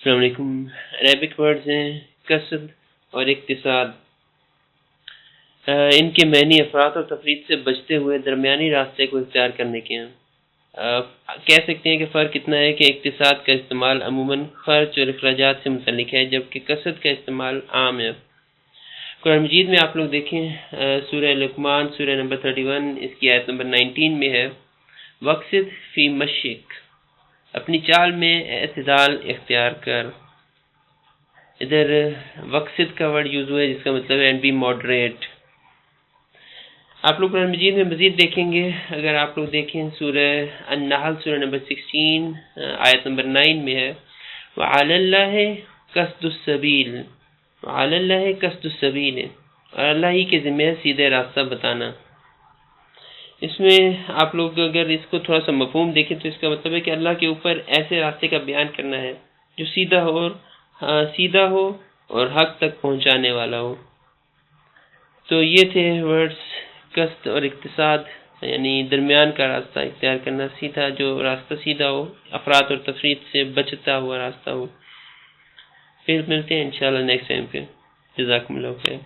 السلام علیکم۔ Arabic words ہیں قصد اور اقتصاد۔ ان کے معنی افراط اور تفریط سے بچتے ہوئے درمیانی راستے کو اختیار کرنے کے ہیں۔ کہہ سکتے ہیں کہ فرق اتنا ہے کہ اقتصاد کا استعمال عموماً خرچ اور اخراجات سے متعلق ہے، جبکہ قصد کا استعمال عام ہے۔ قرآن مجید میں آپ لوگ دیکھیں سورہ لقمان سورہ نمبر 31 اس کی آیت نمبر 19 میں ہے وقصد فی مشک، اپنی چال میں اعتدال اختیار کر۔ ادھر وقصد کا ورڈ یوز ہوا ہے جس کا مطلب ہے بی ماڈریٹ۔ آپ لوگ قرآن مجید میں مزید دیکھیں گے، اگر آپ لوگ دیکھیں سورہ النحل سورہ نمبر 16 آیت نمبر 9 میں ہے وعلی اللہ قصد السبیل، وعلی اللہ قصد السبیل، اور اللہ ہی کے ذمہ سیدھے راستہ بتانا۔ اس میں آپ لوگ اگر اس کو تھوڑا سا مفہوم دیکھیں تو اس کا مطلب ہے کہ اللہ کے اوپر ایسے راستے کا بیان کرنا ہے جو سیدھا ہو اور حق تک پہنچانے والا ہو۔ تو یہ تھے ورڈز قصد اور اقتصاد، یعنی درمیان کا راستہ اختیار کرنا، سیدھا جو راستہ سیدھا ہو، افراط اور تفریط سے بچتا ہوا راستہ ہو۔ پھر ملتے ہیں انشاءاللہ نیکسٹ ٹائم پہ۔ جزاکم اللہ خیر۔